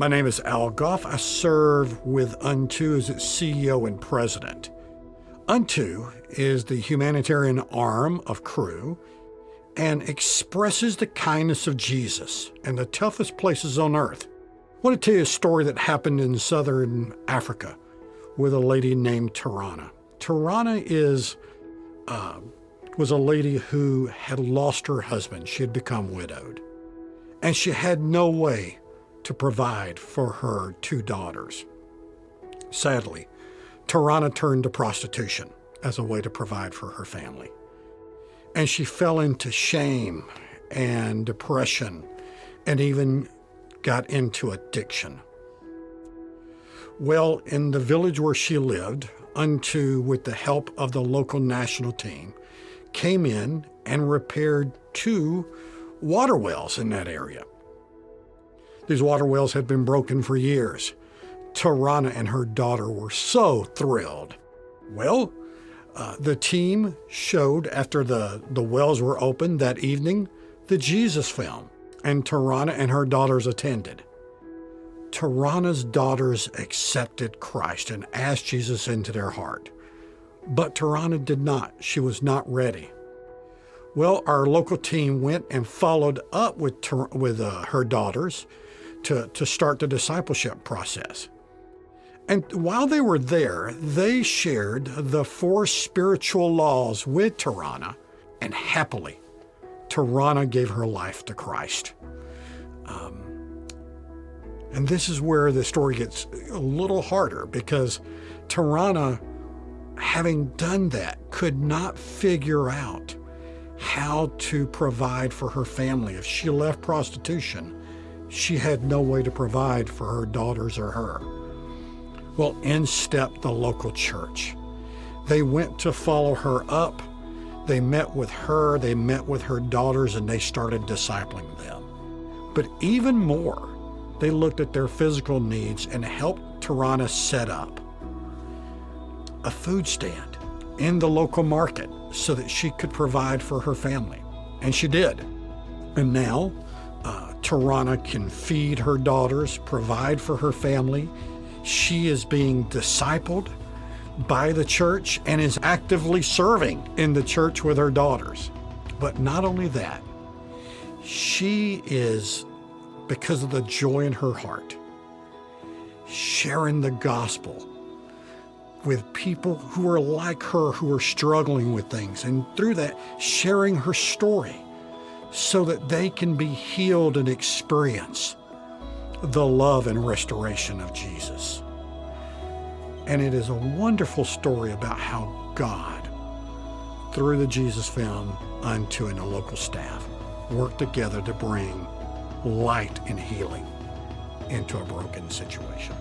My name is Al Goff. I serve with Unto as its CEO and president. Unto is the humanitarian arm of Cru and expresses the kindness of Jesus in the toughest places on earth. I want to tell you a story that happened in southern Africa with a lady named Tarana. Tarana was a lady who had lost her husband. She had become widowed, and she had no way to provide for her two daughters. Sadly, Tarana turned to prostitution as a way to provide for her family. And she fell into shame and depression and even got into addiction. Well, in the village where she lived, Unto, with the help of the local national team, came in and repaired 2 water wells in that area. These water wells had been broken for years. Tarana and her daughter were so thrilled. Well, the team showed after the wells were opened that evening the Jesus film, and Tarana and her daughters attended. Tarana's daughters accepted Christ and asked Jesus into their heart. But Tarana did not. She was not ready. Well, our local team went and followed up with her daughters to start the discipleship process. And while they were there, they shared the 4 spiritual laws with Tarana, and happily, Tarana gave her life to Christ. And this is where the story gets a little harder, because Tarana, having done that, could not figure out how to provide for her family. If she left prostitution, she had no way to provide for her daughters or her. Well, in stepped the local church. They went to follow her up. They met with her, they met with her daughters, and they started discipling them. But even more, they looked at their physical needs and helped Tarana set up a food stand in the local market so that she could provide for her family. And she did. And now, Tarana can feed her daughters, provide for her family. She is being discipled by the church and is actively serving in the church with her daughters. But not only that, she is, because of the joy in her heart, sharing the gospel with people who are like her, who are struggling with things, and through that, sharing her story so that they can be healed and experience the love and restoration of Jesus. And it is a wonderful story about how God, through the Jesus film, Unto and the local staff, worked together to bring light and healing into a broken situation.